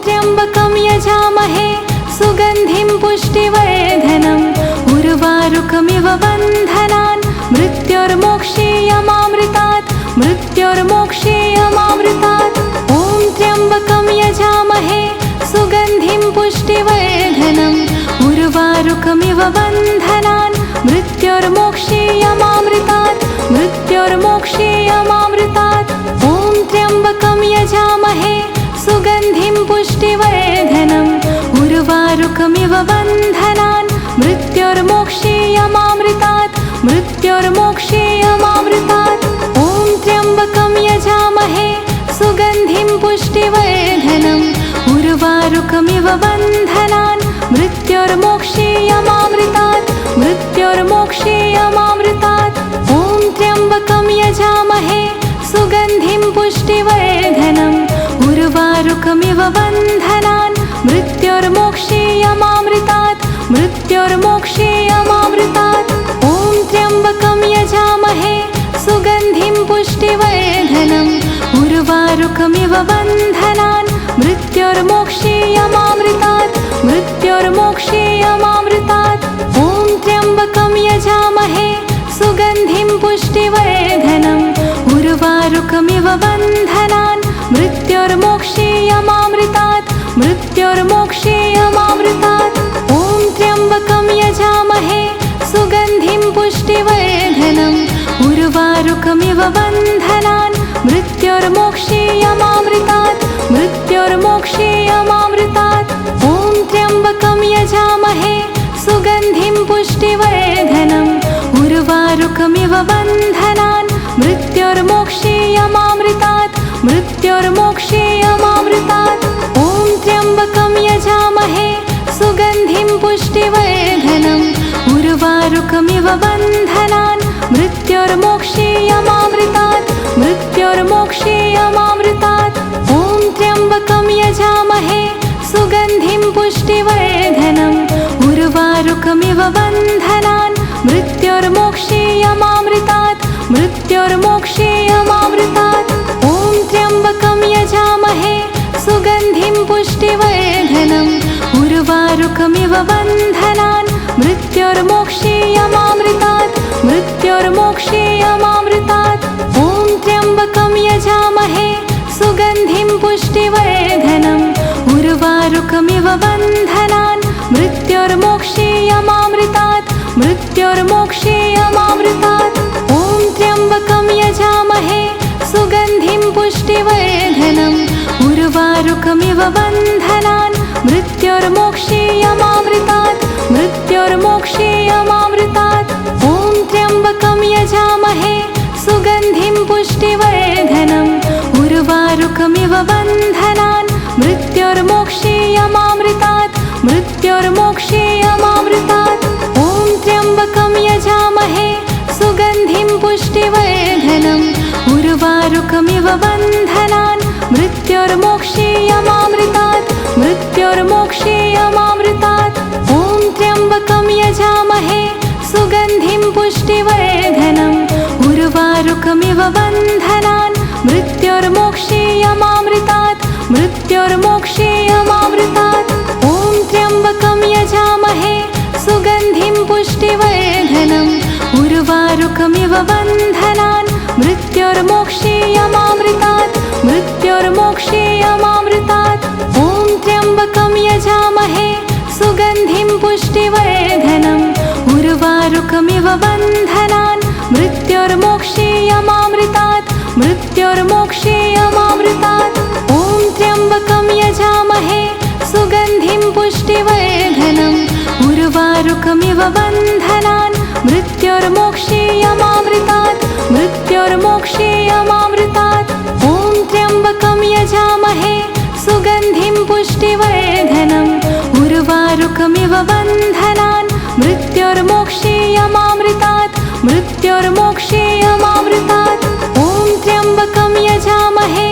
त्र्यम्बकं यजामहे सुगन्धिं पुष्टिवर्धनम् उर्वारुकमिव बन्धनान् मृत्योर्मोक्षीयमामृतात् मृत्योर्मोक्षीयमामृतात् ॐ त्र्यम्बकं यजामहे सुगन्धिं पुष्टिवर्धनम् उर्वारुकमिव बन्धनान् मृत्योर्मोक्षीयमामृतात् मृत्योर्मोक्षीयमामृतात् ॐ त्र्यम्बकं यजामहे सुगन्धिं पुष्टिवर्धनम् उर्वारुकमिव बन्धनान् मृत्योर्मोक्षीयमामृतात् मृत्योर्मोक्षीयमामृतात् ॐ त्र्यम्बकं यजामहे सुगन्धिं पुष्टिवर्धनम् उर्वारुकमिव बन्धनान् मृत्योर्मोक्षीयमामृतात् मृत्योर्मोक्षीयमामृतात् ॐ त्र्यम्बकं यजामहे सुगन्धिं पुष्टिवर्धनम् उर्वारुकमिव बन्धनान् मृत्योर्मोक्षीयमामृतात् मृत्योर्मोक्षीयमामृतात् ॐ त्र्यम्बकं यजामहे सुगन्धिं पुष्टिवर्धनम् उर्वारुकमिव बन्धनान् मृत्योर्मोक्षीयमामृतात् मृत्योर्मोक्षीयमामृतात् ॐ त्र्यम्बकं यजामहे सुगन्धिं पुष्टिवर्धनम् उर्वारुकमिव बन्धनान् मृत्योर्मोक्षीयमामृतात् मृत्योर्मोक्षीयमामृतात् ॐ त्र्यम्बकं यजामहे सुगन्धिं पुष्टिवर्धनम् उर्वारुकमिव बन्धनान् मृत्योर्मोक्षीयमामृतात् मृत्योर्मोक्षीयमामृतात् ॐ त्र्यम्बकं यजामहे सुगन्धिं पुष्टिवर्धनम् उर्वारुकमिव बन्धनान् मृत्योर्मोक्षीयमामृतात् मृत्योर्मोक्षीयमामृतात् ॐ त्र्यम्बकं यजामहे सुगन्धिं पुष्टिवर्धनम् उर्वारुकमिव बन्धनान् मृत्योर्मोक्षीयमामृतात् मृत्योर्मोक्षीयमामृतात् ॐ त्र्यम्बकं यजामहे सुगन्धिं पुष्टिवर्धनम् उर्वारुकमिव बन्धनान् मृत्योर्मोक्षीयमामृतात् मृत्योर्मोक्षीयमामृतात् ॐ त्र्यम्बकं यजामहे सुगन्धिं पुष्टिवर्धनम् उर्वारुकमिव बन्धनान् मृत्योर्मोक्षीयमामृतात् मृत्योर्मोक्षीयमामृतात् ॐ त्र्यम्बकं यजामहे सुगन्धिं पुष्टिवर्धनम् उर्वारुकमिव बन्धनान् मृत्योर्मोक्षीयमामृतात् मृत्योर्मोक्षीयमामृतात् ॐ त्र्यम्बकं यजामहे सुगन्धिं पुष्टिवर्धनम् उर्वारुकमिव बन्धनान् मृत्योर्मोक्षीयमामृतात् मृत्योर्मोक्षीयमामृतात् ॐ त्र्यम्बकं यजामहे सुगन्धिं पुष्टिवर्धनम् उर्वारुकमिव बन्धनान् मृत्योर्मोक्षीयमामृतात् मृत्योर्मोक्षीयमामृतात् ॐ त्र्यम्बकं यजामहे सुगन्धिं पुष्टिवर्धनम् उर्वारुकमिव बन्धनान् मृत्योर्मोक्षीयमामृतात् मृत्योर्मोक्षीयमामृतात् ॐ त्र्यम्बकं यजामहे सुगन्धिं पुष्टिवर्धनम् उर्वारुकमिव बन्धनान् मृत्योर्मोक्षीयमामृतात् मृत्योर्मोक्षीयमामृतात् ॐ त्र्यम्बकं यजामहे सुगन्धिं पुष्टिवर्धनम् उर्वारुकमिव बन्धनान् मृत्योर्मोक्षीयमामृतात् मृत्योर्मोक्षीयमामृतात् ॐ त्र्यम्बकं यजामहे सुगन्धिं पुष्टिवर्धनम् उर्वारुकमिव बन्धनान् मृत्योर्मोक्षीयमामृतात् मृत्योर्मोक्षीयमामृतात् ॐ त्र्यम्बकं यजामहे सुगन्धिं पुष्टिवर्धनम् उर्वारुकमिव बन्धनान् मृत्योर्मोक्षीयमामृतात् मृत्योर्मोक्षीयमामृतात् ॐ त्र्यम्बकं यजामहे सुगन्धिं पुष्टिवर्धनम् उर्वारुकमिव बन्धनान् मृत्योर्मोक्षीयमामृतात् मृत्योर्मोक्षीयमामृतात् ॐ त्र्यम्बकं यजामहे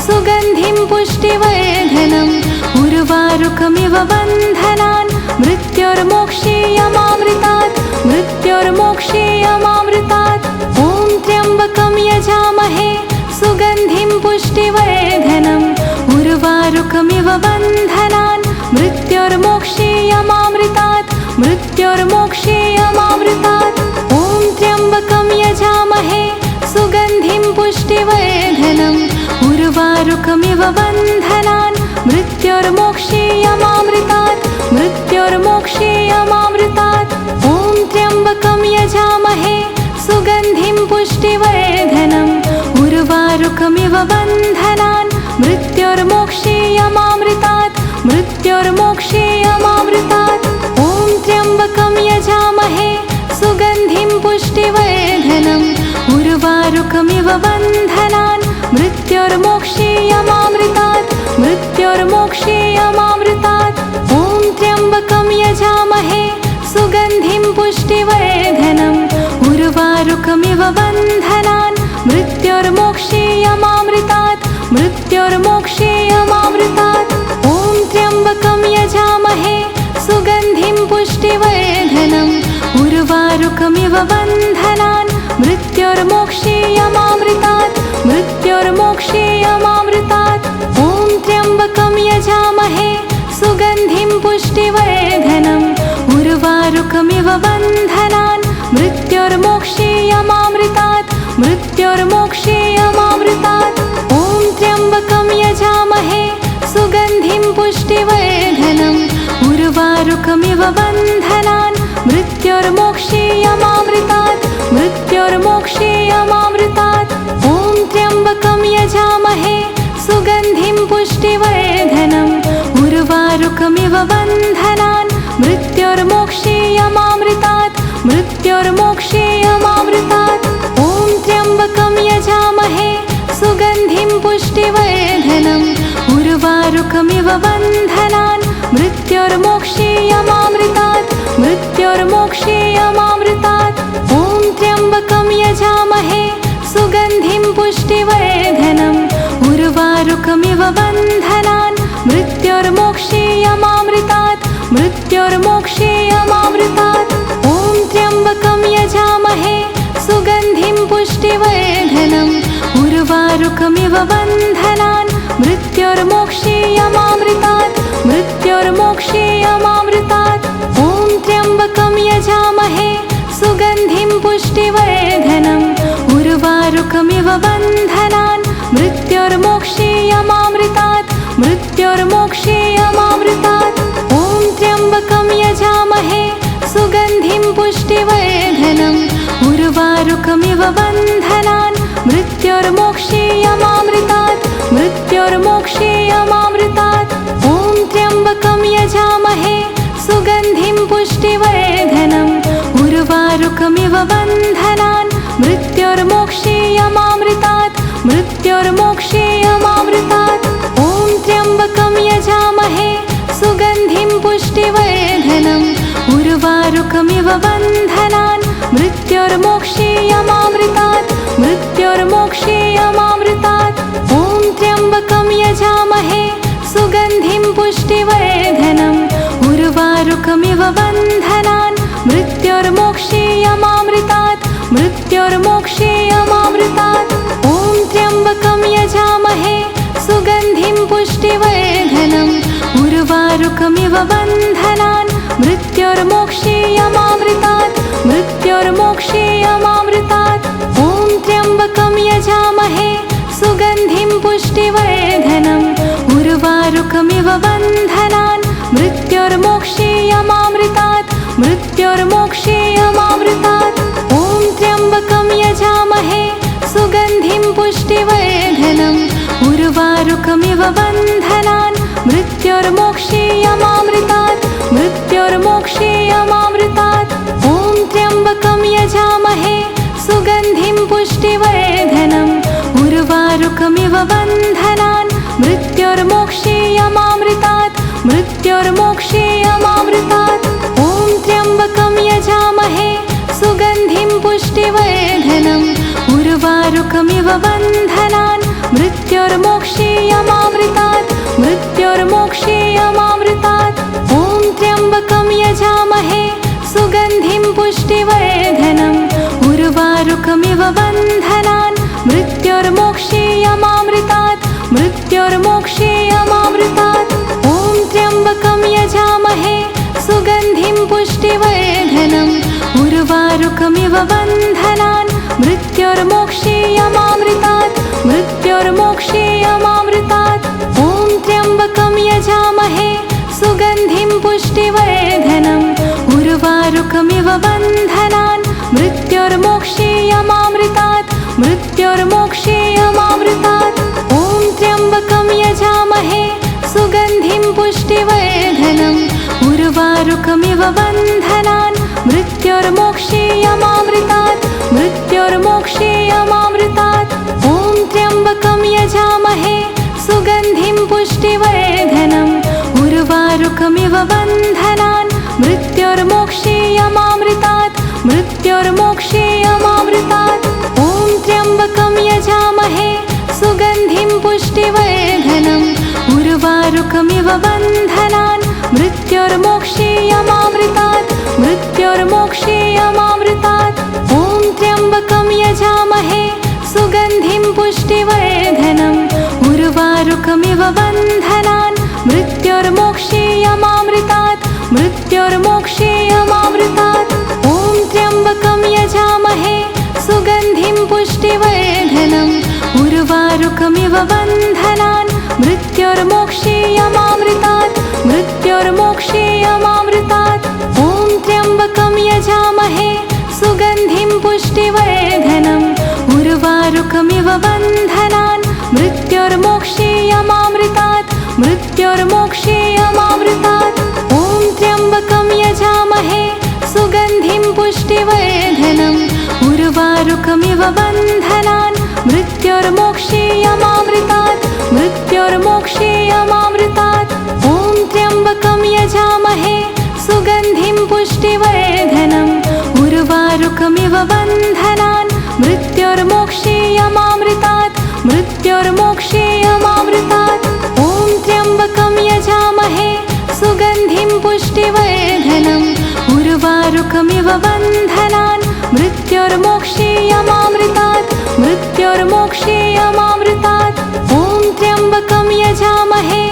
सुगन्धिं पुष्टिवर्धनम् उर्वारुकमिव बन्धनान् मृत्योर्मोक्षीयमामृतात् मृत्योर्मोक्षीयमामृतात् ॐ त्र्यम्बकं यजामहे सुगन्धिं पुष्टिवर्धनम् उर्वारुकमिव बन्धनान् मृत्योर्मोक्षीयमामृतात् मृत्योर्मोक्षीयमामृतात् ॐ त्र्यम्बकं यजामहे सुगन्धिं पुष्टिवर्धनम् उर्वारुकमिव बन्धनान् मृत्योर्मोक्षीयमामृतात् मृत्योर्मोक्षीयमामृतात् ॐ त्र्यम्बकं यजामहे सुगन्धिं पुष्टिवर्धनम् उर्वारुकमिव बन्धनान् मृत्योर्मोक्षीयमामृतात् मृत्योर्मोक्षीयमामृतात् ॐ त्र्यम्बकं यजामहे सुगन्धिं पुष्टिवर्धनम् उर्वारुकमिव बन्धनान् मृत्योर्मोक्षीयमामृतात् मृत्योर्मोक्षीयमामृतात् ॐ त्र्यम्बकं यजामहे सुगन्धिं पुष्टिवर्धनम् उर्वारुकमिव बन्धनान् मृत्योर्मोक्षीयमामृतात् मृत्योर्मोक्षीयमामृतात् ॐ त्र्यम्बकं यजामहे सुगन्धिं पुष्टिवर्धनम् उर्वारुकमिव बन्धनान् मृत्योर्मोक्षीयमामृतात् मृत्योर्मोक्षीयमामृतात् ॐ त्र्यम्बकं यजामहे सुगन्धिं पुष्टिवर्धनम् उर्वारुकमिव बन्धनान् मृत्योर्मोक्षीयमामृतात् मृत्योर्मोक्षीयमामृतात् ॐ त्र्यम्बकं यजामहे सुगन्धिं पुष्टिवर्धनम् उर्वारुकमिव बन्धनान् मृत्योर्मोक्षीयमामृतात् मृत्योर्मोक्षीयमामृतात् ॐ त्र्यम्बकं यजामहे सुगन्धिं पुष्टिवर्धनम् उर्वारुकमिव बन्धनान् मृत्योर्मोक्षीयमामृतात् मृत्योर्मोक्षीयमामृतात् ॐ त्र्यम्बकं यजामहे सुगन्धिं पुष्टिवर्धनम् उर्वारुकमिव बन्धनान् मृत्योर्मोक्षीयमामृतात् मृत्योर्मोक्षीयमामृतात् ॐ त्र्यम्बकं यजामहे सुगन्धिं पुष्टिवर्धनम् उर्वारुकमिव बन्धनान् मृत्योर्मोक्षीयमामृतात् मृत्योर्मोक्षीयमामृतात् ॐ त्र्यम्बकं यजामहे सुगन्धिं पुष्टिवर्धनम् उर्वारुकमिव बन्धनान् मृत्योर्मोक्षीयमामृतात् मृत्योर्मोक्षीयमामृतात् ॐ त्र्यम्बकं यजामहे सुगन्धिं पुष्टिवर्धनम् उर्वारुकमिव बन्धनान् मृत्योर्मोक्षीयमामृतात् मृत्योर्मोक्षीयमामृतात् ॐ त्र्यम्बकं यजामहे सुगन्धिं पुष्टिवर्धनम् उर्वारुकमिव बन्धनान् मृत्योर्मोक्षीयमामृतात् मृत्योर्मोक्षीयमामृतात् ॐ त्र्यम्बकं यजामहे सुगन्धिं पुष्टिवर्धनम् उर्वारुकमिव बन्धनान् मृत्योर्मोक्षीयमामृतात् मृत्योर्मोक्षीयमामृतात् ॐ त्र्यम्बकं यजामहे सुगन्धिं पुष्टिवर्धनम् उर्वारुकमिव बन्धनान् मृत्योर्मोक्षीयमामृतात् मृत्योर्मोक्षीयमामृतात् ॐ त्र्यम्बकं यजामहे सुगन्धिं पुष्टिवर्धनम् उर्वारुकमिव बन्धनान् मृत्योर्मोक्षीयमामृतात् मृत्योर्मोक्षीयमामृतात् ॐ त्र्यम्बकं यजामहे सुगन्धिं पुष्टिवर्धनम् उर्वारुकमिव बन्धनान् मृत्योर्मोक्षीयमामृतात् मृत्योर्मोक्षीयमामृतात् ॐ त्र्यम्बकं यजामहे सुगन्धिं पुष्टिवर्धनम् उर्वारुकमिव बन्धनान् मृत्योर्मोक्षीयमामृतात् मृत्योर्मोक्षीयमामृतात् ॐ त्र्यम्बकं यजामहे सुगन्धिं पुष्टिवर्धनम् उर्वारुकमिव बन्धनान् मृत्योर्मोक्षीयमामृतात् मृत्योर्मोक्षीयमामृतात् ॐ त्र्यम्बकं यजामहे सुगन्धिं पुष्टिवर्धनम् उर्वारुकमिव बन्धनान् मृत्योर्मोक्षीयमामृतात् मृत्योर्मोक्षीयमामृतात् ॐ त्र्यम्बकं यजामहे सुगन्धिं पुष्टिवर्धनम् उर्वारुकमिव बन्धनान् मृत्योर्मोक्षीयमामृतात् मृत्योर्मोक्षीयमामृतात् ॐ त्र्यम्बकं यजामहे सुगन्धिं पुष्टिवर्धनम् उर्वारुकमिव बन्धनान् मृत्योर्मोक्षीयमामृतात् मृत्योर्मोक्षीयमामृतात् मृत्योर्मोक्षीयमामृतात् मृत्योर्मोक्षीयमामृतात् ॐ त्र्यम्बकं यजामहे सुगन्धिं पुष्टिवर्धनम् उर्वारुकमिव बन्धनान् मृत्योर्मोक्षीयमामृतात् मृत्योर्मोक्षीयमामृतात् ॐ त्र्यम्बकं यजामहे सुगन्धिं पुष्टिवर्धनम् उर्वारुकमिव बन्धनान् मृत्योर्मोक्षीयमामृतात् मृत्योर्मोक्षीयमामृतात् ॐ त्र्यम्बकं यजामहे सुगन्धिं पुष्टिवर्धनम् उर्वारुकमिव बन्धनान् मृत्योर्मोक्षीयमामृतात् मृत्योर्मोक्षीयमामृतात् ॐ त्र्यम्बकं यजामहे सुगन्धिं पुष्टिवर्धनम् उर्वारुकमिव बन्धनान् मृत्योर्मोक्षीयमामृतात् मृत्योर्मोक्षीयमामृतात् ॐ त्र्यम्बकं यजामहे सुगन्धिं पुष्टिवर्धनम् उर्वारुकमिव बन्धनान् मृत्योर्मोक्षीयमामृतात् मृत्योर्मोक्षीयमामृतात् ॐ त्र्यम्बकं यजामहे सुगन्धिं पुष्टिवर्धनम् उर्वारुकमिव बन्धनान् मृत्योर्मोक्षीयमामृतात् मृत्योर्मोक्षीयमामृतात् ॐ त्र्यम्बकं यजामहे सुगन्धिं पुष्टिवर्धनम् उर्वारुकमिव बन्धनान् मृत्योर्मोक्षीयमामृतात् मृत्योर्मोक्षीयमामृतात् ॐ त्र्यम्बकं यजामहे सुगन्धिं पुष्टिवर्धनम् उर्वारुकमिव बन्धनान् मृत्योर्मोक्षीयमामृतात् मृत्योर्मोक्षीयमामृतात् ॐ त्र्यम्बकं यजामहे सुगन्धिं पुष्टिवर्धनम् उर्वारुकमिव बन्धनान् मृत्योर्मोक्षीयमामृतात् मृत्योर्मोक्षीयमामृतात् ॐ त्र्यम्बकं यजामहे सुगन्धिं पुष्टिवर्धनम् उर्वारुकमिव बन्धनान् मृत्योर्मोक्षीयमामृतात् मृत्योर्मोक्षीयमामृतात् ॐ त्र्यम्बकं यजामहे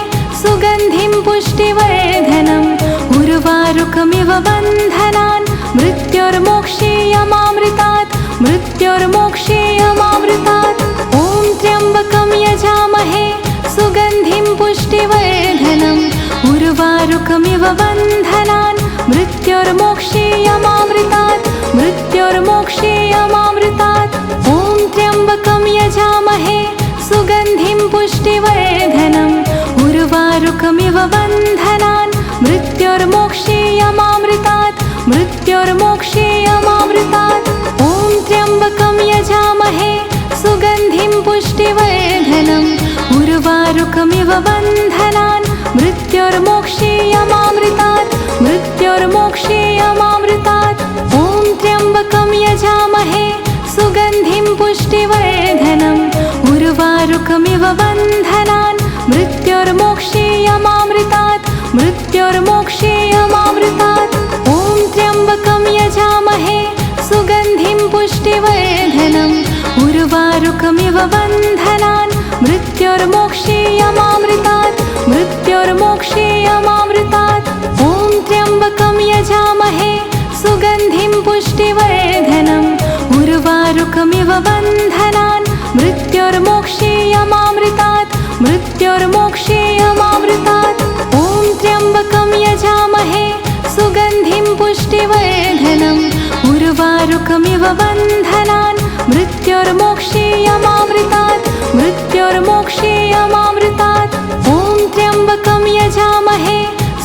सुगन्धिं पुष्टिवर्धनम् उर्वारुकमिव बन्धनान् मृत्योर्मोक्षीयमामृतात् मृत्योर्मोक्षीयमामृतात् ॐ त्र्यम्बकं यजामहे सुगन्धिं पुष्टिवर्धनम् उर्वारुकमिव बन्धनान् मृत्योर्मोक्षीयमामृतात् मृत्योर्मोक्षीयमामृतात् ॐ त्र्यम्बकं यजामहे सुगन्धिं पुष्टिवर्धनम् उर्वारुकमिव बन्धनान् मृत्योर्मोक्षीयमामृतात् मृत्योर्मोक्षीयमामृतात् ॐ त्र्यम्बकं यजामहे सुगन्धिं पुष्टिवर्धनम् उर्वारुकमिव बन्धनान् मृत्योर्मोक्षीयमामृतात् मृत्योर्मोक्षीयमामृतात् ॐ त्र्यम्बकं यजामहे सुगन्धिं पुष्टिवर्धनम् उर्वारुकमिव बन्धनान् मृत्योर्मोक्षीयमामृतात् मृत्योर्मोक्षीयमामृतात् ॐ त्र्यम्बकं यजामहे सुगन्धिं पुष्टिवर्धनम् उर्वारुकमिव बन्धनान् मृत्योर्मोक्षीयमामृतात् मृत्योर्मोक्षीयमामृतात् ॐ त्र्यम्बकं यजामहे सुगन्धिं पुष्टिवर्धनम् उर्वारुकमिव बन्धनान् मृत्योर्मोक्षीयमामृतात् मृत्योर्मोक्षीयमामृतात् ॐ त्र्यम्बकं यजामहे सुगन्धिं पुष्टिवर्धनम् उर्वारुकमिव बन्धनान् मृत्योर्मोक्षीयमामृतात् मृत्योर्मोक्षीयमामृतात् ॐ त्र्यम्बकं यजामहे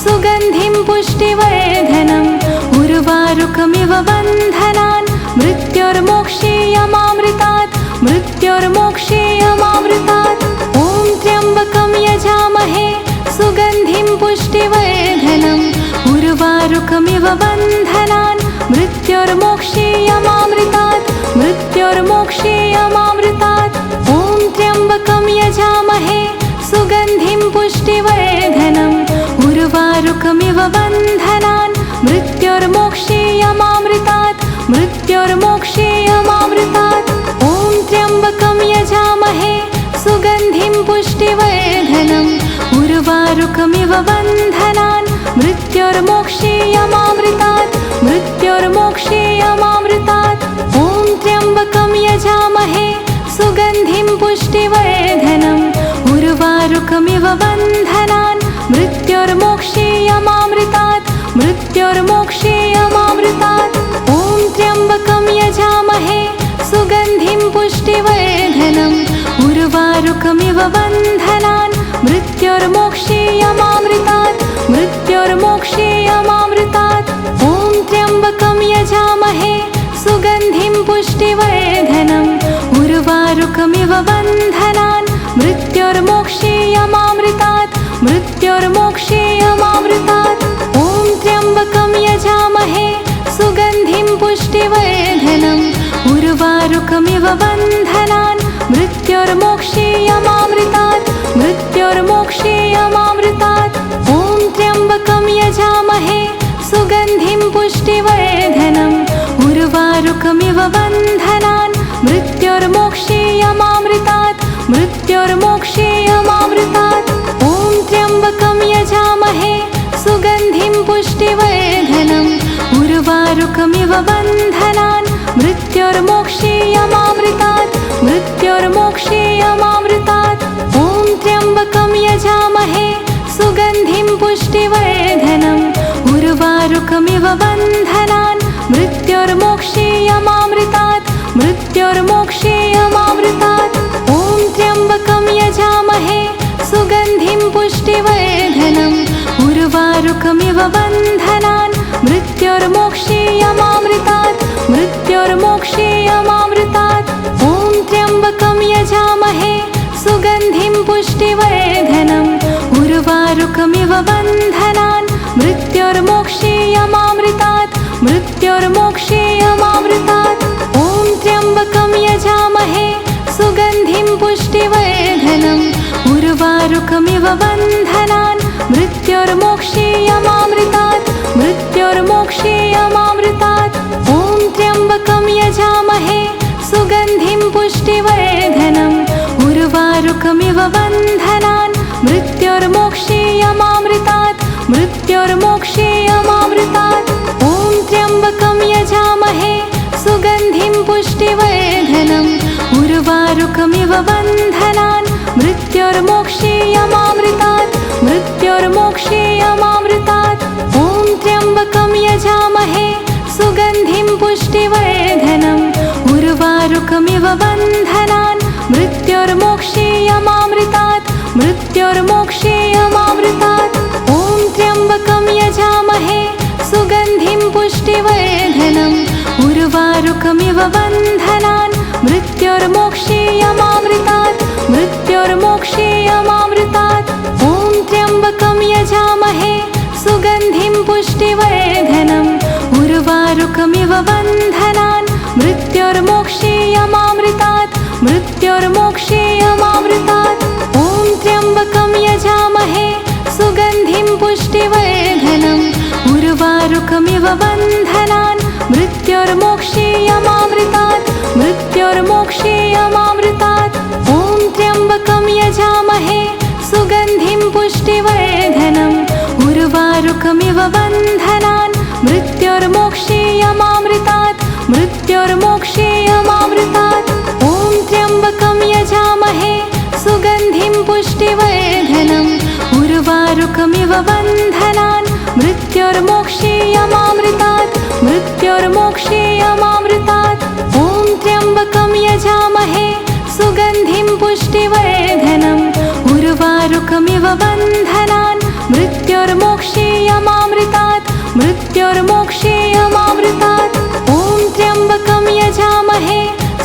सुगन्धिं पुष्टिवर्धनम् उर्वारुकमिव बन्धनान् मृत्योर्मोक्षीयमामृतात् मृत्योर्मोक्षीयमामृतात् ॐ त्र्यम्बकं यजामहे सुगन्धिं पुष्टिवर्धनम् उर्वारुकमिव बन्धनान् मृत्योर्मोक्षीयमामृतात् मृत्योर्मोक्षीयमामृतात् ॐ त्र्यम्बकं यजामहे सुगन्धिं पुष्टिवर्धनम् उर्वारुकमिव बन्धनान् मृत्योर्मोक्षीयमामृतात् मृत्योर्मोक्षीयमामृतात् ॐ त्र्यम्बकं यजामहे सुगन्धिं पुष्टिवर्धनम् उर्वारुकमिव बन्धनान् मृत्योर्मोक्षीयमामृतात् मृत्योर्मोक्षीयमामृतात् ॐ त्र्यम्बकं यजामहे सुगन्धिं पुष्टिवर्धनम् उर्वारुकमिव बन्धनान् मृत्योर्मोक्षीयमामृतात् मृत्योर्मोक्षीयमामृतात् ॐ त्र्यम्बकं यजामहे सुगन्धिं पुष्टिवर्धनम् उर्वारुकमिव बन्धनान् मृत्योर्मोक्षीयमामृतात् मृत्योर्मोक्षीयमामृतात् ॐ त्र्यम्बकं यजामहे सुगन्धिं पुष्टिवर्धनम् उर्वारुकमिव बन्धनान् मृत्योर्मोक्षीयमामृतात् मृत्योर्मोक्षीयमामृतात् ॐ त्र्यम्बकं यजामहे सुगन्धिं पुष्टिवर्धनम् उर्वारुकमिव बन्धनान् मृत्योर्मोक्षीयमामृतात् मृत्योर्मोक्षीयमामृतात् ॐ त्र्यम्बकं यजामहे सुगन्धिं पुष्टिवर्धनम् उर्वारुकमिव बन्धनान् मृत्योर्मोक्षीयमामृतात् मृत्योर्मोक्षीयमामृतात् ॐ त्र्यम्बकं यजामहे सुगन्धिं पुष्टिवर्धनम् उर्वारुकमिव बन्धनान् मृत्योर्मोक्षीयमामृतात् मृत्योर्मोक्षीयमामृतात् ॐ त्र्यम्बकं यजामहे सुगन्धिं पुष्टिवर्धनम् उर्वारुकमिव बन्धनान् मृत्योर्मोक्षीयमामृतात् मृत्योर्मोक्षीयमामृतात् ॐ त्र्यम्बकं यजामहे सुगन्धिं पुष्टिवर्धनम् उर्वारुकमिव बन्धनान् मृत्योर्मोक्षीयमामृतात् मृत्योर्मोक्षीयमामृतात् ॐ त्र्यम्बकं यजामहे सुगन्धिं पुष्टिवर्धनम् उर्वारुकमिव बन्धनान् मृत्योर्मोक्षीयमामृतात् मृत्योर्मोक्षीयमामृतात् ॐ त्र्यम्बकं यजामहे सुगन्धिं पुष्टिवर्धनम् उर्वारुकमिव बन्धनान् मृत्योर्मोक्षीयमामृतात् मृत्योर्मोक्षीयमामृतात् ॐ त्र्यम्बकं यजामहे सुगन्धिं पुष्टिवर्धनम् उर्वारुकमिव बन्धनान् मृत्योर्मोक्षीयमामृतात् मृत्योर्मोक्षीयमामृतात् ॐ त्र्यम्बकं यजामहे सुगन्धिं पुष्टिवर्धनम् उर्वारुकमिव बन्धनान् मृत्योर्मोक्षीयमामृतात् मृत्योर्मोक्षीयमामृतात् ॐ त्र्यम्बकं यजामहे सुगन्धिं पुष्टिवर्धनम् उर्वारुकमिव बन्धनान् मृत्योर्मोक्षीयमामृतात् मृत्योर्मोक्षीयमामृतात् ॐ त्र्यम्बकं यजामहे सुगन्धिं पुष्टिवर्धनम् उर्वारुकमिव बन्धनान् मृत्योर्मोक्षीयमामृतात् मृत्योर्मोक्षीयमामृतात् ॐ त्र्यम्बकं यजामहे सुगन्धिं पुष्टिवर्धनम् उर्वारुकमिव बन्धनान् मृत्योर्मोक्षीयमामृतात् मृत्योर्मोक्षीयमामृतात् ॐ त्र्यम्बकं यजामहे सुगन्धिं पुष्टिवर्धनम् उर्वारुकमिव बन्धनान् मृत्योर्मोक्षीयमामृतात् मृत्योर्मोक्षीयमामृतात् ॐ त्र्यम्बकं यजामहे सुगन्धिं पुष्टिवर्धनम् उर्वारुकमिव बन्धनान् मृत्योर्मोक्षीयमामृतात् मृत्योर्मोक्षीयमामृतात् ॐ त्र्यम्बकं यजामहे सुगन्धिं पुष्टिवर्धनम् उर्वारुकमिव बन्धनान् मृत्योर्मोक्षीयमामृतात् मृत्योर्मोक्षीयमामृतात् ॐ त्र्यम्बकं यजामहे सुगन्धिं पुष्टिवर्धनम् उर्वारुकमिव बन्धनान् मृत्योर्मोक्षीयमामृतात् मृत्योर्मोक्षीयमामृतात् ॐ त्र्यम्बकं यजामहे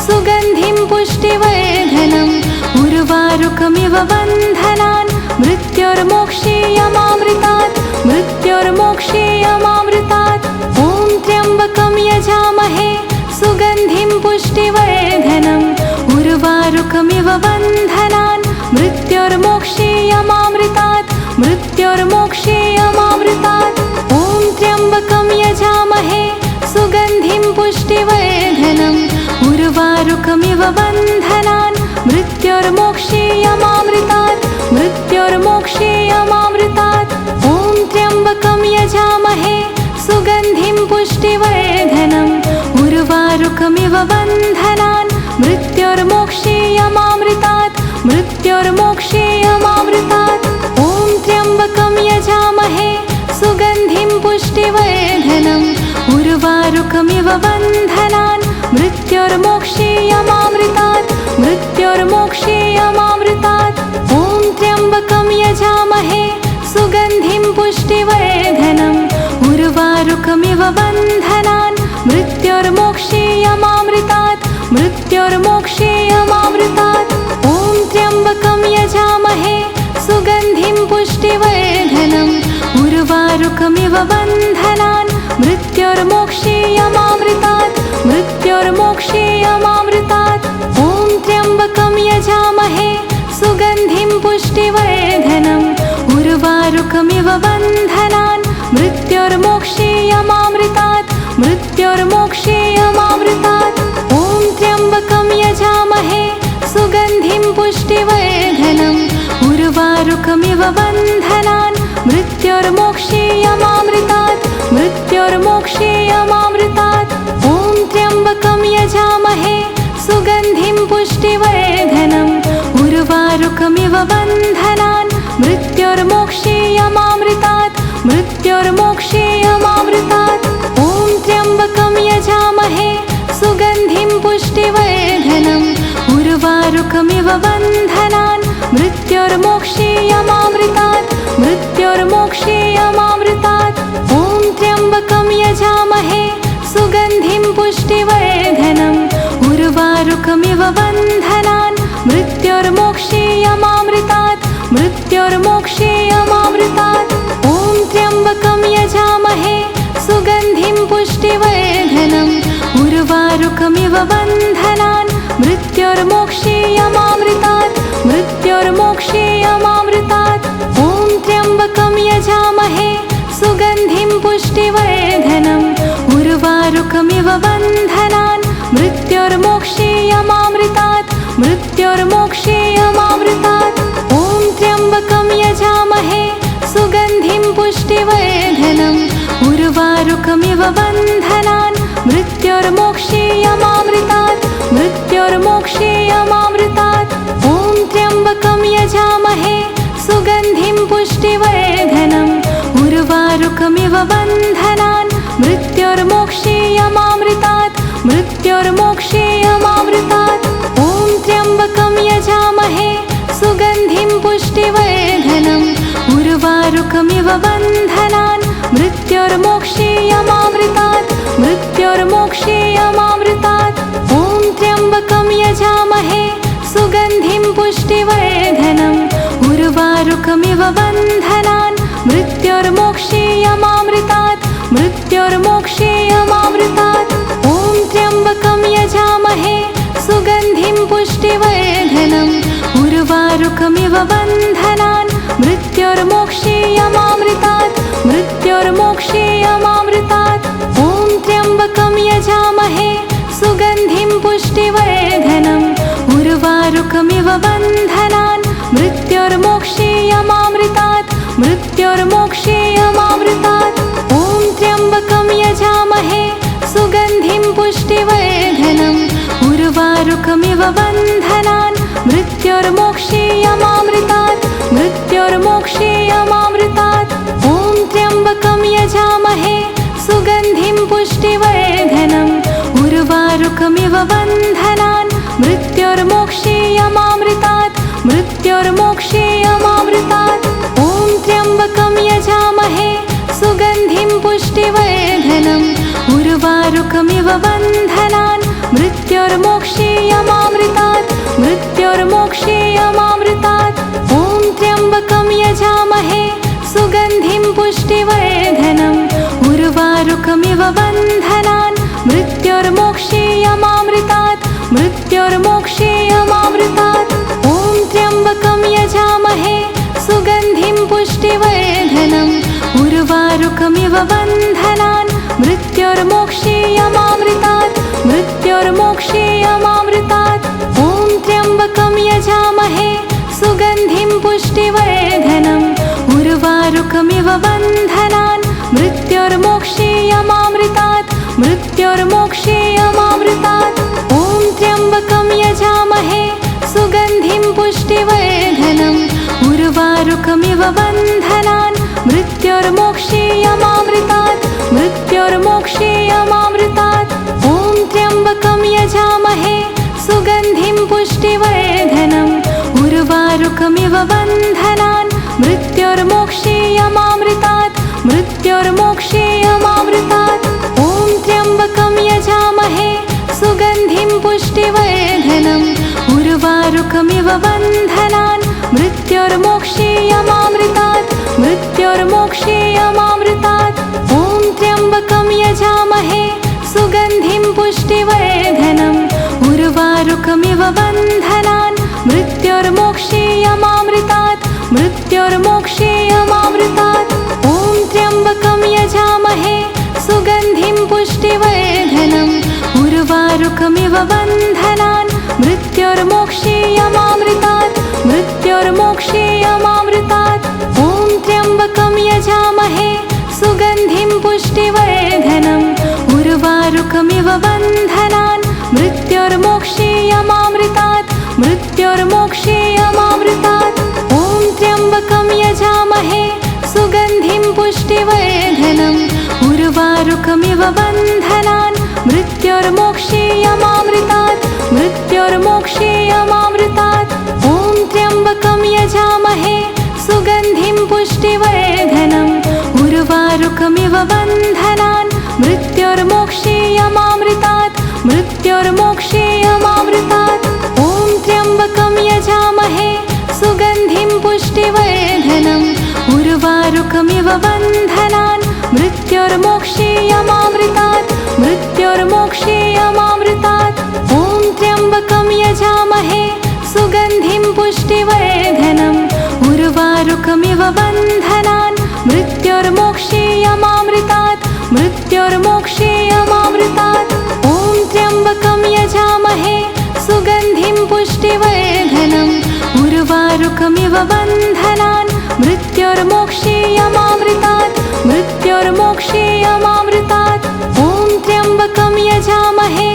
सुगन्धिं पुष्टिवर्धनम् उर्वारुकमिव बन्धनान् मृत्योर्मोक्षीयमामृतात् मृत्योर्मोक्षीयमामृतात् ॐ त्र्यम्बकं यजामहे सुगन्धिं पुष्टिवर्धनम् उर्वारुकमिव बन्धनान् मृत्योर्मोक्षीयमामृतात् मृत्योर्मोक्षीयमामृतात् ॐ त्र्यम्बकं यजामहे सुगन्धिं पुष्टिवर्धनम् उर्वारुकमिव बन्धनान् मृत्योर्मोक्षीयमामृतात् मृत्योर्मोक्षीयमामृतात् ॐ त्र्यम्बकं यजामहे सुगन्धिं पुष्टिवर्धनम् उर्वारुकमिव बन्धनान् त्र्यम्बकं यजामहे सुगन्धिं पुष्टिवर्धनम् उर्वारुकमिव बन्धनान् मृत्योर्मोक्षीयमामृतात् मृत्योर्मोक्षीयमामृतात् ॐ त्र्यम्बकं यजामहे सुगन्धिं पुष्टिवर्धनम् उर्वारुकमिव बन्धनान् मृत्योर्मोक्षीयमामृतात् मृत्योर्मोक्षीयमामृतात् ॐ त्र्यम्बकं यजामहे सुगन्धिं पुष्टिवर्धनम् उर्वारुकमिव बन्धनान् मृत्योर्मोक्षीयमामृतात् मृत्योर्मोक्षीयमामृतात् ॐ त्र्यम्बकं यजामहे सुगन्धिं पुष्टिवर्धनम् उर्वारुकमिव बन्धनान् मृत्योर्मोक्षीयमामृतात् मृत्योर्मोक्षीयमामृतात् ॐ त्र्यम्बकं यजामहे सुगन्धिं पुष्टिवर्धनम् उर्वारुकमिव बन्धनान् मृत्योर्मोक्षीयमामृतात् मृत्योर्मोक्षीयमामृतात् ॐ त्र्यम्बकं यजामहे सुगन्धिं पुष्टिवर्धनम् उर्वारुकमिव बन्धनान् मृत्योर्मोक्षीयमामृतात् मृत्योर्मोक्षीयमामृतात् ॐ त्र्यम्बकं यजामहे सुगन्धिं पुष्टिवर्धनम् उर्वारुकमिव बन्धनान् मृत्योर्मोक्षीयमामृतात् मृत्योर्मोक्षीयमामृतात् ॐ त्र्यम्बकं यजामहे सुगन्धिं पुष्टिवर्धनम् उर्वारुकमिव बन्धनान् मृत्योर्मोक्षीयमामृतात् मृत्योर्मोक्षीयमामृतात् ॐ त्र्यम्बकं यजामहे सुगन्धिं पुष्टिवर्धनम् उर्वारुकमिव बन्धनान् मृत्योर्मोक्षीयमामृतात् मृत्योर्मोक्षीयमामृतात् ॐ त्र्यम्बकं यजामहे सुगन्धिं पुष्टिवर्धनम् उर्वारुकमिव बन्धनान् मृत्योर्मोक्षीयमामृतात् मृत्योर्मोक्षीयमामृतात् ॐ त्र्यम्बकं यजामहे सुगन्धिं पुष्टिवर्धनम् उर्वारुकमिव बन्धनान् मृत्योर्मोक्षीयमामृतात् मृत्योर्मोक्षीयमामृतात् ॐ त्र्यम्बकं यजामहे सुगन्धिं पुष्टिवर्धनम् उर्वारुकमिव बन्धनान् मृत्योर्मोक्षीयमामृतात् मृत्योर्मोक्षीयमामृतात् ॐ त्र्यम्बकं यजामहे सुगन्धिं पुष्टिवर्धनम् उर्वारुकमिव बन्धनान् मृत्योर्मोक्षीयमामृतात् मृत्योर्मोक्षीयमामृतात् ॐ त्र्यम्बकं यजामहे सुगन्धिं पुष्टिवर्धनम् उर्वारुकमिव बन्धनान् मृत्योर्मोक्षीयमामृतात् मृत्योर्मोक्षीयमामृतात् ॐ त्र्यम्बकं यजामहे सुगन्धिं पुष्टिवर्धनम् उर्वारुकमिव बन्धनान् मृत्योर्मोक्षीयमामृतात् मृत्योर्मोक्षीयमामृतात् ॐ त्र्यम्बकं यजामहे सुगन्धिं पुष्टिवर्धनम् उर्वारुकमिव बन्धनान् मृत्योर्मोक्षीयमामृतात् मृत्योर्मोक्षीयमामृतात् ॐ त्र्यम्बकं यजामहे सुगन्धिं पुष्टिवर्धनम् उर्वारुकमिव बन्धनान् मृत्योर्मोक्षीयमामृतात् मृत्योर्मोक्षीयमामृतात् ॐ त्र्यम्बकं यजामहे सुगन्धिं पुष्टिवर्धनम् उर्वारुकमिव बन्धनान् मृत्योर्मोक्षीयमामृतात् मृत्योर्मोक्षीयमामृतात् ॐ त्र्यम्बकं यजामहे सुगन्धिं पुष्टिवर्धनम् उर्वारुकमिव बन्धनान् मृत्योर्मोक्षीयमामृतात् मृत्योर्मोक्षीयमामृतात् ॐ त्र्यम्बकं यजामहे सुगन्धिं पुष्टिवर्धनम् उर्वारुकमिव बन्धनान् मृत्योर्मोक्षीयमामृतात् मृत्योर्मोक्षीयमामृतात् ॐ त्र्यम्बकं यजामहे सुगन्धिं पुष्टिवर्धनम् उर्वारुकमिव बन्धनान् मृत्योर्मोक्षीयमामृतात् मृत्योर्मोक्षीयमामृतात् ॐ त्र्यम्बकं यजामहे सुगन्धिं पुष्टिवर्धनम् उर्वारुकमिव बन्धनान् मृत्योर्मोक्षीयमामृतात् मृत्योर्मोक्षीयमामृतात् ॐ त्र्यम्बकं यजामहे सुगन्धिं पुष्टिवर्धनम् उर्वारुकमिव उर्वारुकमिव बन्धनान् मृत्योर्मोक्षीयमामृतात् मृत्योर्मोक्षीयमामृतात् ॐ त्र्यम्बकं यजामहे सुगन्धिं पुष्टिवर्धनम् उर्वारुकमिव बन्धनान् मृत्योर्मोक्षीयमामृतात् मृत्योर्मोक्षीयमामृतात् ॐ त्र्यम्बकं यजामहे सुगन्धिं पुष्टिवर्धनम् उर्वारुकमिव बन्धनान् मृत्योर्मोक्षीयमामृतात् मृत्योर्मोक्षीयमामृतात् ॐ त्र्यम्बकं यजामहे सुगन्धिं पुष्टिवर्धनम् उर्वारुकमिव बन्धनान् मृत्योर्मोक्षीयमामृतात् मृत्योर्मोक्षीयमामृतात् ॐ त्र्यम्बकं यजामहे सुगन्धिं पुष्टिवर्धनम् उर्वारुकमिव बन्धनान् मृत्योर्मोक्षीयमामृतात् मृत्योर्मोक्षीयमामृतात् ॐ त्र्यम्बकं यजामहे सुगन्धिं पुष्टिवर्धनम् उर्वारुकमिव बन्धनान् मृत्योर्मोक्षीयमामृतात् मृत्योर्मोक्षीयमामृतात् ॐ त्र्यम्बकं यजामहे सुगन्धिं पुष्टिवर्धनम् उर्वारुकमिव बन्धनान् मृत्योर्मोक्षीयमामृतात् मृत्योर्मोक्षीयमामृतात् ॐ त्र्यम्बकं यजामहे सुगन्धिं पुष्टिवर्धनम् उर्वारुकमिव बन्धनान् मृत्योर्मोक्षीयमामृतात् मृत्योर्मोक्षीयमामृतात् ॐ त्र्यम्बकं यजामहे सुगन्धिं पुष्टिवर्धनम् उर्वारुकमिव बन्धनान् मृत्योर्मोक्षीयमामृतात् मृत्योर्मोक्षीयमामृतात् ॐ त्र्यम्बकं यजामहे सुगन्धिं पुष्टिवर्धनम् उर्वारुकमिव बन्धनान् मृत्योर्मोक्षीयमामृतात् मृत्योर्मोक्षीयमामृतात् ॐ त्र्यम्बकं यजामहे सुगन्धिं पुष्टिवर्धनम् उर्वारुकमिव बन्धनान् मृत्योर्मोक्षीयमामृतात् मृत्योर्मोक्षीयमामृतात् ॐ त्र्यम्बकं यजामहे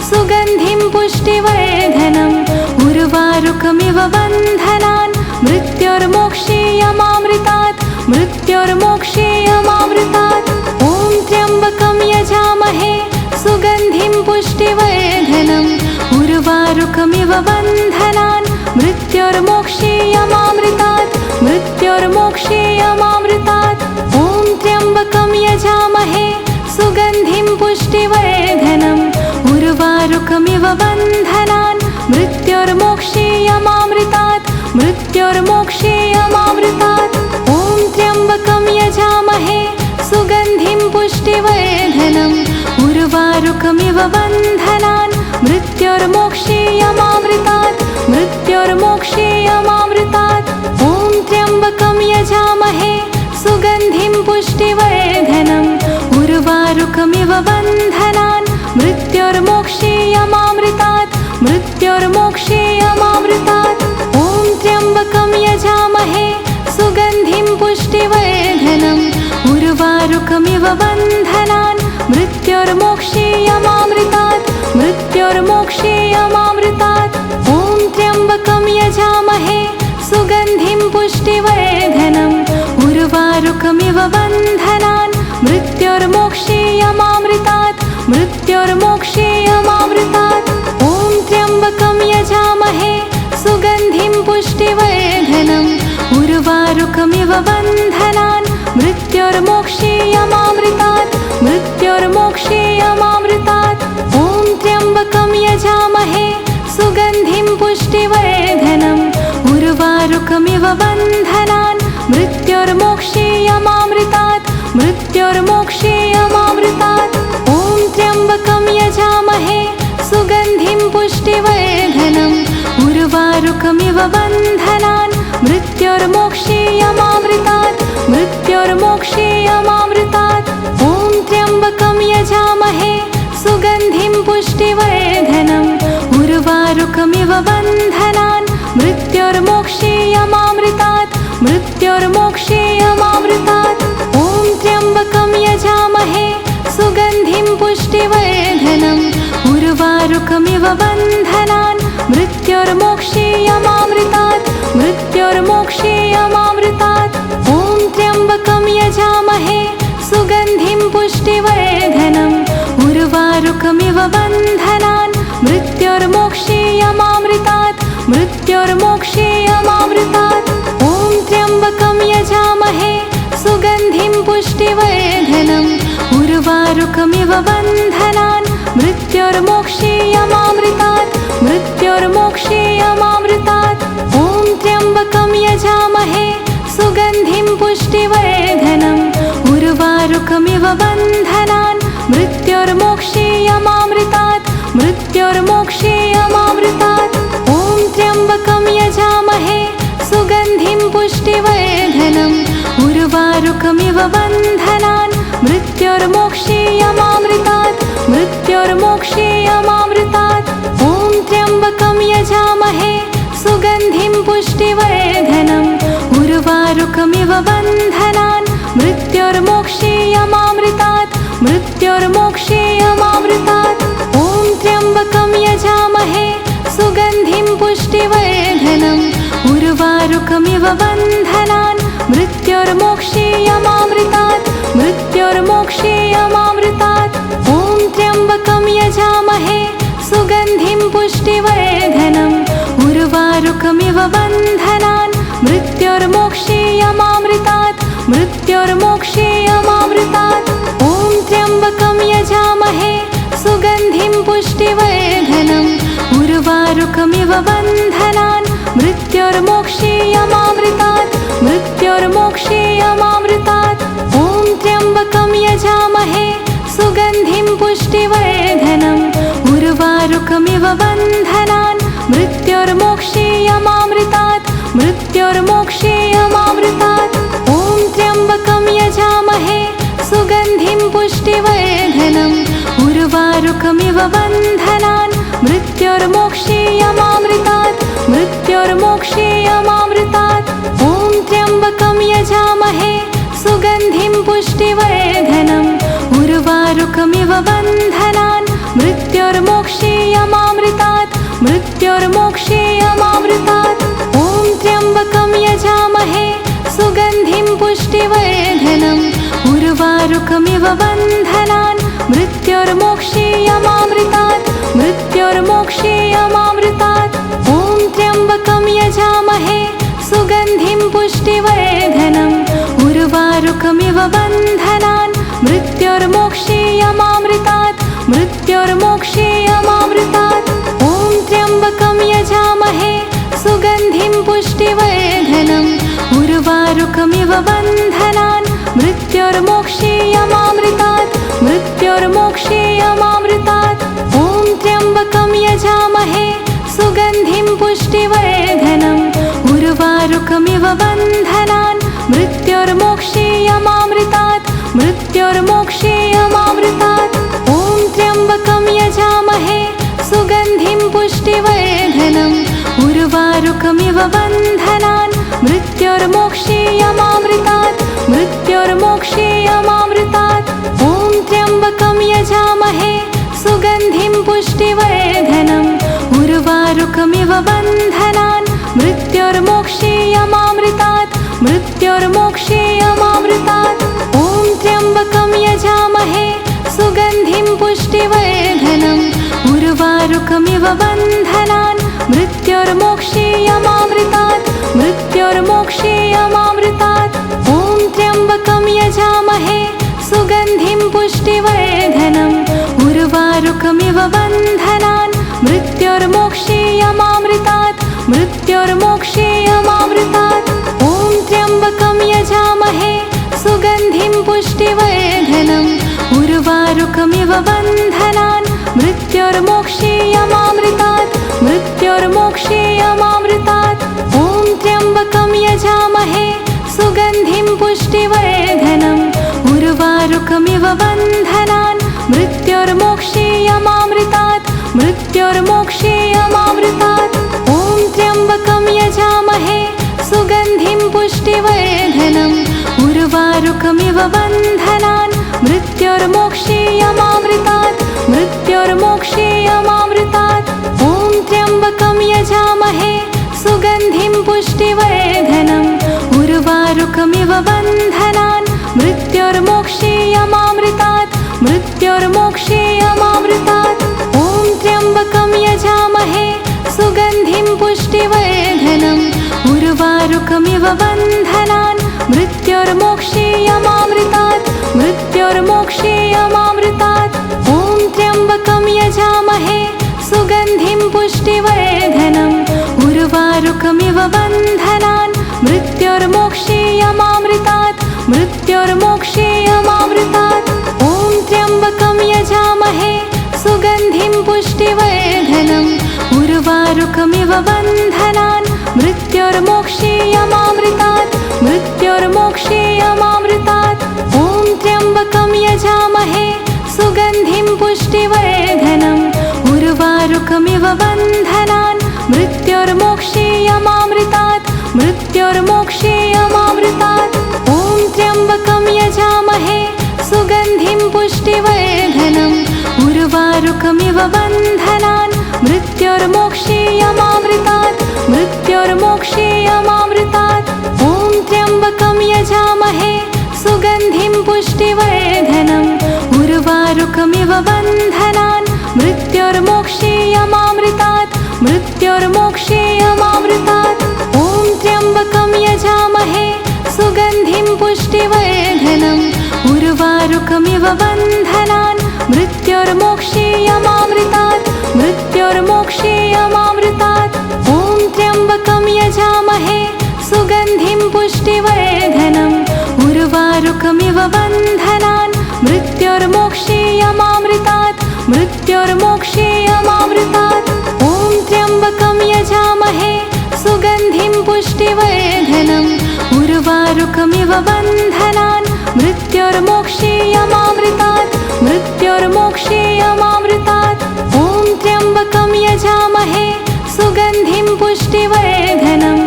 सुगन्धिं पुष्टिवर्धनम् उर्वारुकमिव बन्धनान् मृत्योर्मोक्षीयमामृतात् मृत्योर्मोक्षीयमामृतात् ॐ त्र्यम्बकं यजामहे सुगन्धिं पुष्टिवर्धनम् उर्वारुकमिव बन्धनान् मृत्योर्मोक्षीयमामृतात् मृत्योर्मोक्षीयमामृतात् ॐ त्र्यम्बकं यजामहे सुगन्धिं पुष्टिवर्धनम् उर्वारुकमिव बन्धनान् मृत्योर्मोक्षीयमामृतात् मृत्योर्मोक्षीयमामृतात् ॐ त्र्यम्बकं यजामहे सुगन्धिं पुष्टिवर्धनम् उर्वारुकमिव बन्धनान् मृत्योर्मोक्षीयमामृतात् मृत्योर्मोक्षीयमामृतात् ॐ त्र्यम्बकं यजामहे सुगन्धिं पुष्टिवर्धनम् उर्वारुकमिव बन्धनान् मृत्योर्मोक्षीयमामृतात् मृत्योर्मोक्षीयमामृतात् ॐ त्र्यम्बकं यजामहे सुगन्धिं पुष्टिवर्धनम् उर्वारुकमिव बन्धनान् मृत्योर्मोक्षीयमामृतात् मृत्योर्मोक्षीयमामृतात् ॐ त्र्यम्बकं यजामहे सुगन्धिं पुष्टिवर्धनम् उर्वारुकमिव बन्धनान् मृत्योर्मोक्षीयमामृतात् मृत्योर्मोक्षीयमामृतात् ॐ त्र्यम्बकं यजामहे सुगन्धिं पुष्टिवर्धनम् उर्वारुकमिव बन्धनान् मृत्योर्मोक्षीयमामृतात् मृत्योर्मोक्षीयमामृतात् ॐ त्र्यम्बकं यजामहे सुगन्धिं पुष्टिवर्धनम् उर्वारुकमिव बन्धनान् मृत्योर्मोक्षीयमामृतात् मृत्योर्मोक्षीयमामृतात् ॐ त्र्यम्बकं यजामहे सुगन्धिं पुष्टिवर्धनम् उर्वारुकमिव बन्धनान् मृत्योर्मोक्षीयमामृतात् मृत्योर्मोक्षीयमामृतात् ॐ त्र्यम्बकं यजामहे सुगन्धिं पुष्टिवर्धनम् उर्वारुकमिव बन्धनान् मृत्योर्मोक्षीयमामृतात् मृत्योर्मोक्षीयमामृतात् ॐ त्र्यम्बकं यजामहे सुगन्धिं पुष्टिवर्धनम् उर्वारुकमिव बन्धनान् मृत्योर्मोक्षीयमामृतात् मृत्योर्मोक्षीयमामृतात् त्र्यम्बकं यजामहे सुगन्धिं पुष्टिवर्धनम् उर्वारुकमिव बन्धनान् मृत्योर्मोक्षीयमामृतात् मृत्योर्मोक्षीयमामृतात् ॐ त्र्यम्बकं यजामहे सुगन्धिं पुष्टिवर्धनम् उर्वारुकमिव बन्धनान् मृत्योर्मोक्षीयमामृतात् मृत्योर्मोक्षीयमामृतात् ॐ त्र्यम्बकं यजामहे सुगन्धिं पुष्टिवर्धनम् उर्वारुकमिव बन्धनान् मृत्योर्मोक्षीयमामृतात् मृत्योर्मोक्षीयमामृतात् ॐ त्र्यम्बकं यजामहे सुगन्धिं पुष्टिवर्धनम् उर्वारुकमिव बन्धनान् मृत्योर्मोक्षीयमामृतात् मृत्योर्मोक्षीयमामृतात् ॐ त्र्यम्बकं यजामहे सुगन्धिं पुष्टिवर्धनम् उर्वारुकमिव बन्धनान् मृत्योर्मोक्षीयमामृतात् मृत्योर्मोक्षीयमामृतात् ॐ त्र्यम्बकं यजामहे सुगन्धिं पुष्टिवर्धनम् उर्वारुकमिव बन्धनान् मृत्योर्मोक्षीयमामृतात् मृत्योर्मोक्षीयमामृतात् ॐ त्र्यम्बकं यजामहे सुगन्धिं पुष्टिवर्धनम् उर्वारुकमिव बन्धनान् मृत्योर्मोक्षीयमामृतात् मृत्योर्मोक्षीयमामृतात् ॐ त्र्यम्बकं यजामहे सुगन्धिं पुष्टिवर्धनम् उर्वारुकमिव बन्धनान् मृत्योर्मोक्षीयमामृतात् मृत्योर्मोक्षीयमामृतात् ॐ त्र्यम्बकं यजामहे सुगन्धिं पुष्टिवर्धनम् उर्वारुकमिव बन्धनान् मृत्योर्मोक्षीयमामृतात् मृत्योर्मोक्षीयमामृतात् ॐ त्र्यम्बकं यजामहे सुगन्धिं पुष्टिवर्धनम् उर्वारुकमिव बन्धनान् मृत्योर्मोक्षीयमामृतात् मृत्योर्मोक्षीयमामृतात् ॐ त्र्यम्बकं यजामहे सुगन्धिं पुष्टिवर्धनम् उर्वारुकमिव बन्धनान् मृत्योर्मोक्षीयमामृतात् मृत्योर्मोक्षीयमामृतात् ॐ त्र्यम्बकं यजामहे सुगन्धिं पुष्टिवर्धनम् उर्वारुकमिव बन्धनान् मृत्योर्मोक्षीयमामृतात् मृत्योर्मोक्षीयमामृतात् ॐ त्र्यम्बकं यजामहे सुगन्धिं पुष्टिवर्धनम् उर्वारुकमिव बन्धनान् मृत्योर्मोक्षीयमामृतात् मृत्योर्मोक्षीयमामृतात् ॐ त्र्यम्बकं यजामहे सुगन्धिं पुष्टिवर्धनम् उर्वारुकमिव बन्धनान् मृत्योर्मोक्षीयमामृतात् मृत्योर्मोक्षीयमामृतात् ॐ त्र्यम्बकं यजामहे सुगन्धिं पुष्टिवर्धनम् उर्वारुकमिव बन्धनान् मृत्योर्मोक्षीयमामृतात् मृत्योर्मोक्षीयमामृतात् ॐ त्र्यम्बकं यजामहे सुगन्धिं पुष्टिवर्धनम् उर्वारुकमिव बन्धनान् मृत्योर्मोक्षीयमामृतात् मृत्योर्मोक्षीयमामृतात् ॐ त्र्यम्बकं यजामहे सुगन्धिं पुष्टिवर्धनम् उर्वारुकमिव बन्धनान् मृत्योर्मोक्षीयमामृतात् मृत्योर्मोक्षीयमामृतात् ॐ त्र्यम्बकं यजामहे सुगन्धिं पुष्टिवर्धनम् उर्वारुकमिव बन्धनान् मृत्योर्मोक्षीयमामृतात् मृत्योर्मोक्षीयमामृतात् ॐ त्र्यम्बकं यजामहे सुगन्धिं पुष्टिवर्धनम् उर्वारुकमिव बन्धनान् मृत्योर्मोक्षीयमामृतात् मृत्योर्मोक्षीयमामृतात् ॐ त्र्यम्बकं यजामहे सुगन्धिं पुष्टिवर्धनम् उर्वारुकमिव बन्धनान् मृत्योर्मोक्षीयमामृतात् मृत्योर्मोक्षीयमामृतात् ॐ त्र्यम्बकं यजामहे सुगन्धिं पुष्टिवर्धनम् उर्वारुकमिव बन्धनान् मृत्योर्मोक्षीयमामृतात् मृत्योर्मोक्षीयमामृतात् ॐ त्र्यम्बकं यजामहे सुगन्धिं पुष्टिवर्धनम् उर्वारुकमिव बन्धनान् मृत्योर्मोक्षीयमामृतात् मृत्योर्मोक्षीयमामृतात् ॐ त्र्यम्बकं यजामहे सुगन्धिं पुष्टिवर्धनम् उर्वारुकमिव बन्धनान् उर्वारुकमिव बन्धनान् मृत्योर्मोक्षीयमामृतात् मृत्योर्मोक्षीयमामृतात् ॐ त्र्यम्बकं यजामहे सुगन्धिं पुष्टिवर्धनम् उर्वारुकमिव बन्धनान् मृत्योर्मोक्षीयमामृतात् मृत्योर्मोक्षीयमामृतात् ॐ त्र्यम्बकं यजामहे सुगन्धिं पुष्टिवर्धनम् उर्वारुकमिव बन्धनान् मृत्योर्मोक्षीयमामृतात् मृत्योर्मोक्षीयमामृतात् ॐ त्र्यम्बकं यजामहे सुगन्धिं पुष्टिवर्धनम् उर्वारुकमिव बन्धनान् मृत्योर्मोक्षीयमामृतात् मृत्योर्मोक्षीयमामृतात् ॐ त्र्यम्बकं यजामहे सुगन्धिं पुष्टिवर्धनम् उर्वारुकमिव बन्धनान् मृत्योर्मोक्षीयमामृतात् मृत्योर्मोक्षीयमामृतात् ॐ त्र्यम्बकं यजामहे सुगन्धिं पुष्टिवर्धनम् उर्वारुकमिव बन्धनान् मृत्योर्मोक्षीयमामृतात् मृत्योर्मोक्षीयमामृतात् ॐ त्र्यम्बकं यजामहे सुगन्धिं पुष्टिवर्धनम् उर्वारुकमिव बन्धनान् मृत्योर्मोक्षीयमामृतात् मृत्योर्मोक्षीयमामृतात् ॐ त्र्यम्बकं यजामहे सुगन्धिं पुष्टिवर्धनम् उर्वारुकमिव बन्धनान् मृत्योर्मोक्षीयमामृतात् मृत्योर्मोक्षीयमामृतात् ॐ त्र्यम्बकं यजामहे सुगन्धिं पुष्टिवर्धनम् उर्वारुकमिव बन्धनान् मृत्योर्मोक्षीयमामृतात् मृत्योर्मोक्षीयमामृतात् ॐ त्र्यम्बकं यजामहे सुगन्धिं पुष्टिवर्धनम्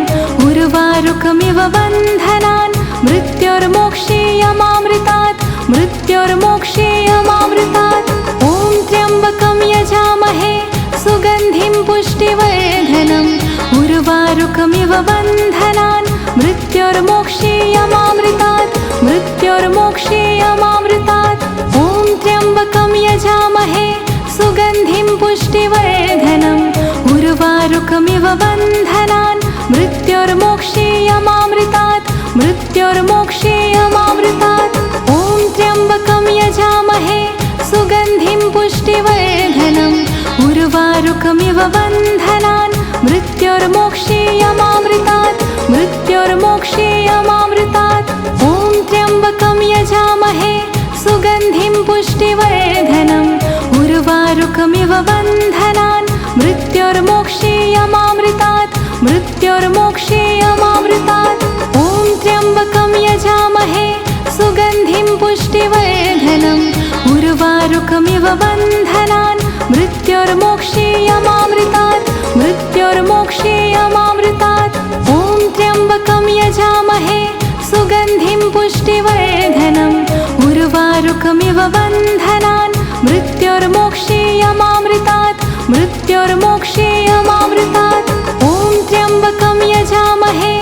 उर्वारुकमिव बन्धनान् मृत्योर्मोक्षीयमामृतात् मृत्योर्मोक्षीयमामृतात् ॐ त्र्यम्बकं यजामहे सुगन्धिं पुष्टिवर्धनम् उर्वारुकमिव बन्धनान् मृत्योर्मोक्षीयमामृतात् मृत्योर्मोक्षीयमामृतात् ॐ त्र्यम्बकं यजामहे सुगन्धिं पुष्टिवर्धनम् उर्वारुकमिव बन्धनान् मृत्योर्मोक्षीयमामृतात् मृत्योर्मोक्षीयमामृतात् ॐ त्र्यम्बकं यजामहे सुगन्धिं पुष्टिवर्धनम् उर्वारुकमिव बन्धनान् मृत्योर्मोक्षीयमामृतात् मृत्योर्मोक्षीयमामृतात् ॐ त्र्यम्बकं यजामहे सुगन्धिं पुष्टिवर्धनम् उर्वारुकमिव बन्धनान् मृत्योर्मोक्षीयमामृतात् मृत्योर्मोक्षीयमामृतात् ॐ त्र्यम्बकं यजामहे सुगन्धिं पुष्टिवर्धनम् उर्वारुकमिव बन्धनान् मृत्योर्मोक्षीयमामृतात् मृत्योर्मोक्षीयमामृतात् ॐ त्र्यम्बकं यजामहे सुगन्धिं पुष्टिवर्धनम् उर्वारुकमिव बन्धनान् मृत्योर्मोक्षीयमामृतात् मृत्योर्मोक्षीयमामृतात् ॐ त्र्यम्बकं यजामहे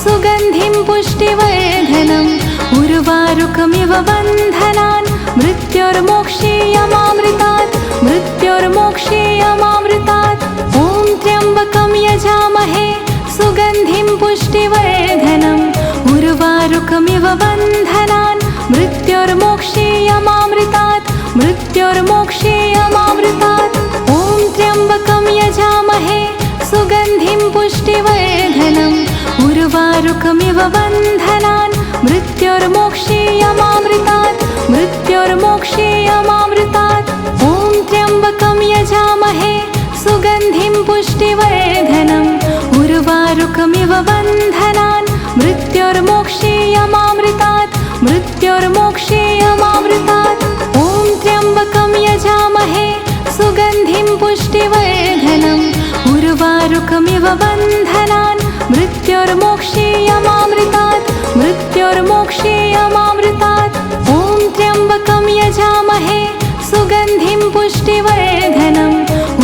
सुगन्धिं पुष्टिवर्धनम् उर्वारुकमिव बन्धनान् मृत्योर्मोक्षीयमामृतात् मृत्योर्मोक्षीयमामृतात् ॐ त्र्यम्बकं यजामहे सुगन्धिं पुष्टिवर्धनम् उर्वारुकमिव बन्धनान् मृत्योर्मोक्षीयमामृतात् मृत्योर्मोक्षीयमामृतात् ॐ त्र्यम्बकं यजामहे सुगन्धिं पुष्टिवर्धनम् उर्वारुकमिव बन्धनान् मृत्योर्मोक्षीयमामृतात् मृत्योर्मोक्षीयमामृतात् ॐ त्र्यम्बकं यजामहे सुगन्धिं पुष्टिवर्धनम् उर्वारुकमिव बन्धनान् मृत्योर्मोक्षीयमामृतात् मृत्योर्मोक्षीयमामृतात् ॐ त्र्यम्बकं यजामहे सुगन्धिं पुष्टिवर्धनम् उर्वारुकमिव बन्धनान् मृत्योर्मोक्षीयमामृतात् मृत्योर्मोक्षीयमामृतात् ॐ त्र्यम्बकं यजामहे सुगन्धिं पुष्टिवर्धनम्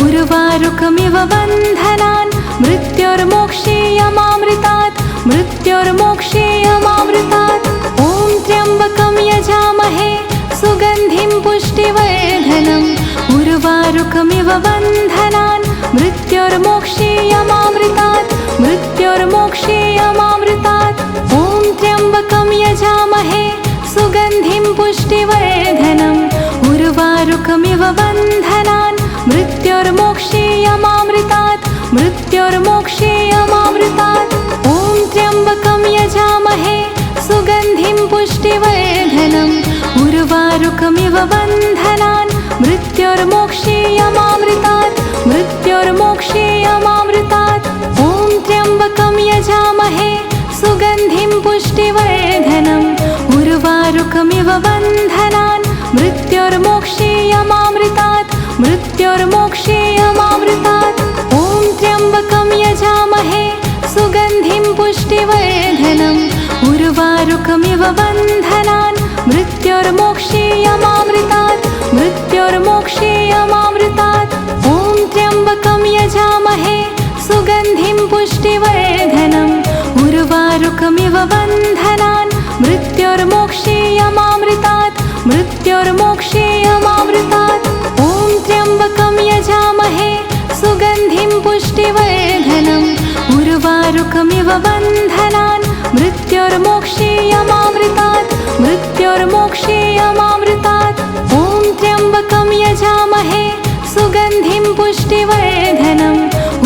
उर्वारुकमिव बन्धनान् मृत्योर्मोक्षीयमामृतात् मृत्योर्मोक्षीयमामृतात् ॐ त्र्यम्बकं यजामहे सुगन्धिं पुष्टिवर्धनम् उर्वारुकमिव बन्धनान् मृत्योर्मोक्षीयमामृतात् मृत्योर्मोक्षेयमामृतात्। ॐ त्र्यम्बकं यजामहे सुगन्धिं पुष्टिवर्धनम् उर्वारुकमिव बन्धनान् मृत्योर्मोक्षेयमामृतात्। मृत्योर्मोक्षेयमामृतात्। ॐ त्र्यम्बकं यजामहे सुगन्धिं पुष्टिवर्धनम् उर्वारुकमिव बन्धनान् मृत्योर्मोक्षेयमामृतात्। मृत्योर्मोक्षेयमामृतात्। ॐ त्र्यम्बकं यजामहे सुगन्धिं पुष्टिवर्धनम् उर्वारुकमिव बन्धनान् मृत्योर्मोक्षेयमामृतात्। मृत्योर्मोक्षेयमामृतात्। ॐ त्र्यम्बकं यजामहे सुगन्धिं पुष्टिवर्धनम् उर्वारुकमिव बन्धनान् मृत्योर्मोक्षेयमामृतात्। मृत्योर्मोक्षेयमामृतात्। ॐ त्र्यम्बकं यजामहे सुगन्धिं पुष्टिवर्धनम् उर्वारुकमिव बन्धनान् मृत्योर्मोक्षेयमामृतात्। मृत्योर्मोक्षेयमामृतात्। ॐ त्र्यम्बकं यजामहे सुगन्धिं पुष्टिवर्धनम् उर्वारुकमिव बन्धनान् मृत्योर्मोक्षेयमामृतात्। मृत्योर्मोक्षेयमामृतात्। ॐ त्र्यम्बकं यजामहे सुगन्धिं पुष्टिवर्धनम्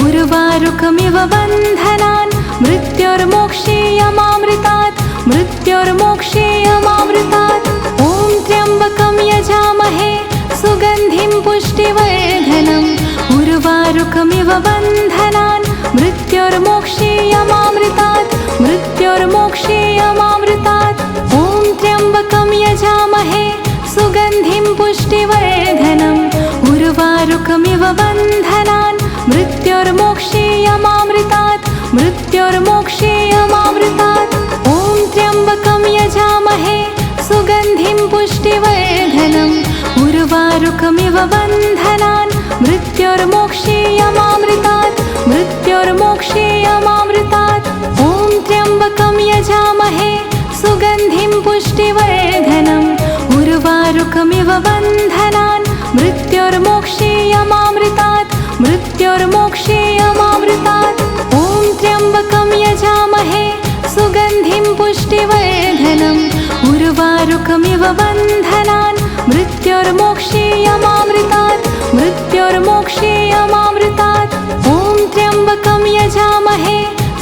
उर्वारुकमिव बन्धनान् मृत्योर्मोक्षेयमामृतात्। मृत्योर्मोक्षेयमामृतात्। ॐ त्र्यम्बकं यजामहे सुगन्धिं पुष्टिवर्धनम् उर्वारुकमिव बन्धनान् मृत्योर्मोक्षेयमामृतात्। मृत्योर्मोक्षेयमामृतात्। ॐ त्र्यम्बकं यजामहे सुगन्धिं पुष्टिवर्धनम् उर्वारुकमिव बन्धनान् मृत्योर्मोक्षेयमामृतात्। मृत्योर्मोक्षेयमामृतात्। ॐ त्र्यम्बकं यजामहे सुगन्धिं पुष्टिवर्धनम् उर्वारुकमिव बन्धनान् मृत्योर्मोक्षेयमामृतात्। मृत्योर्मोक्षेयमामृतात्। ॐ त्र्यम्बकं यजामहे सुगन्धिं पुष्टिवर्धनम् उर्वारुकमिव बन्धनान् मृत्योर्मोक्षेयमामृतात्। मृत्योर्मोक्षेयमामृतात्। ॐ त्र्यम्बकं यजामहे सुगन्धिं पुष्टिवर्धनम् उर्वारुकमिव बन्धनान् मृत्योर्मोक्षेयमामृतात्। मृत्योर्मोक्षेयमामृतात्। ॐ त्र्यम्बकं यजामहे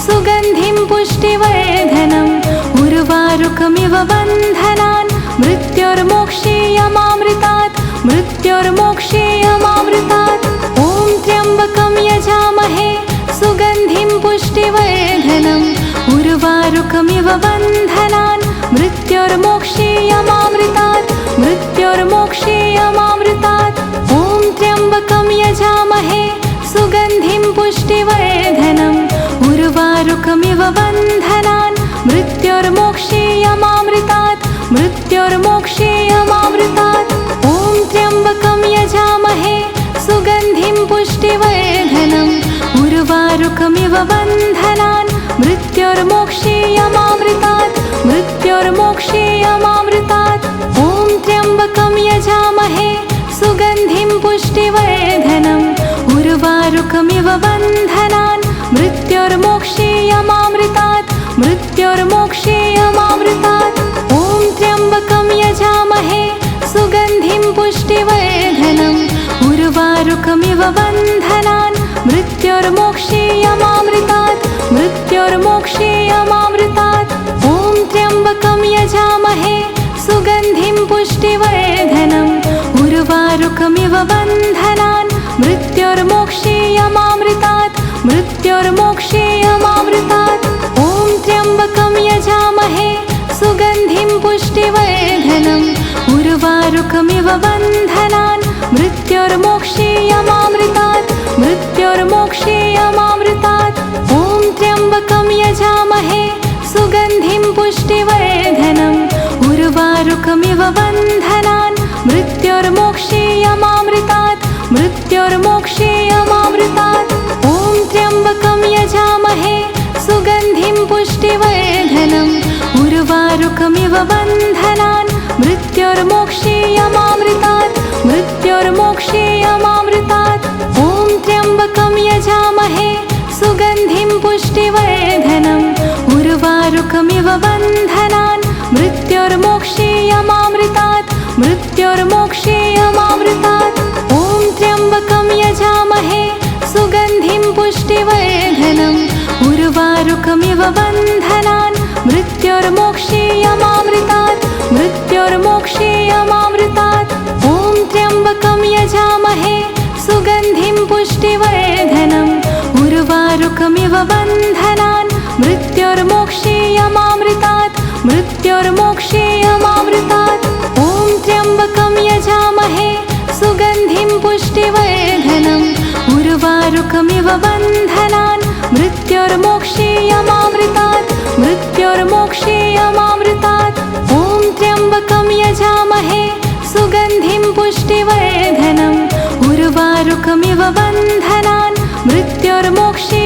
सुगन्धिं पुष्टिवर्धनम् उर्वारुकमिव बन्धनान् मृत्योर्मोक्षेयमामृतात्। मृत्योर्मोक्षेयमामृतात्। ॐ त्र्यम्बकं यजामहे सुगन्धिं पुष्टिवर्धनम् उर्वारुकमिव बन्धनान् मृत्योर्मोक्षेयमामृतात्। मृत्योर्मोक्षेयमामृतात्। ॐ त्र्यम्बकं यजामहे सुगन्धिं पुष्टिवर्धनम् उर्वारुकमिव बन्धनान् मृत्योर्मोक्षेयमामृतात्। मृत्योर्मोक्षेयमामृतात्। ॐ त्र्यम्बकं यजामहे सुगन्धिं पुष्टिवर्धनम् उर्वारुकमिव बन्धनान् मृत्योर्मोक्षेयमामृतात्। मृत्योर्मोक्षेयमामृतात्। ॐ त्र्यम्बकं यजामहे सुगन्धिं पुष्टिवर्धनम् उर्वारुकमिव बन्धनान् मृत्योर्मोक्षेयमामृतात्। मृत्योर्मोक्षेयमामृतात्। ॐ त्र्यम्बकं यजामहे सुगन्धिं पुष्टिवर्धनम् उर्वारुकमिव बन्धनान् मृत्योर्मोक्षेयमामृतात्। मृत्योर्मोक्षेयमामृतात्। ॐ त्र्यम्बकं यजामहे सुगन्धिं पुष्टिवर्धनम् उर्वारुकमिव बन्धनान् मृत्योर्मोक्षेयमामृतात्। मृत्योर्मोक्षेयमामृतात्। ॐ त्र्यम्बकं यजामहे सुगन्धिं पुष्टिवर्धनम् उर्वारुकमिव बन्धनान् मृत्योर्मोक्षेयमामृतात्। मृत्योर्मोक्षेयमामृतात्। ॐ त्र्यम्बकं यजामहे सुगन्धिं पुष्टिवर्धनम् उर्वारुकमिव बन्धनान् मृत्योर्मोक्षेयमामृतात्। मृत्योर्मोक्षेयमामृतात्। ॐ त्र्यम्बकं यजामहे सुगन्धिं पुष्टिवर्धनम् उर्वारुकमिव बन्धनान् मृत्योर्मोक्षेयमामृतात्। मृत्योर्मोक्षेयमामृतात्। ॐ त्र्यम्बकं यजामहे सुगन्धिं पुष्टिवर्धनम् उर्वारुकमिव बन्धनान् मृत्योर्मोक्षीयमामृतात् मृत्योर्मोक्षीयमामृतात् ॐ त्र्यम्बकं यजामहे सुगन्धिं पुष्टिवर्धनम् उर्वारुकमिव बन्धनान् मृत्योर्मोक्षीयमामृतात् मृत्योर्मोक्षीयमामृतात् ॐ त्र्यम्बकं यजामहे सुगन्धिं पुष्टिवर्धनम् उर्वारुकमिव बन्धनान् मृत्योर्मोक्षीयमामृतात् मृत्योर्मोक्षीयमामृतात् ॐ त्र्यम्बकं यजामहे सुगन्धिं पुष्टिवर्धनम् उर्वारुकमिव बन्धनान् मृत्योर्मोक्षीयमामृतात् मृत्योर्मोक्षीयमामृतात् ॐ त्र्यम्बकं यजामहे सुगन्धिं पुष्टिवर्धनम् उर्वारुकमिव बन्धनान् मृत्योर्मोक्षीयमामृतात्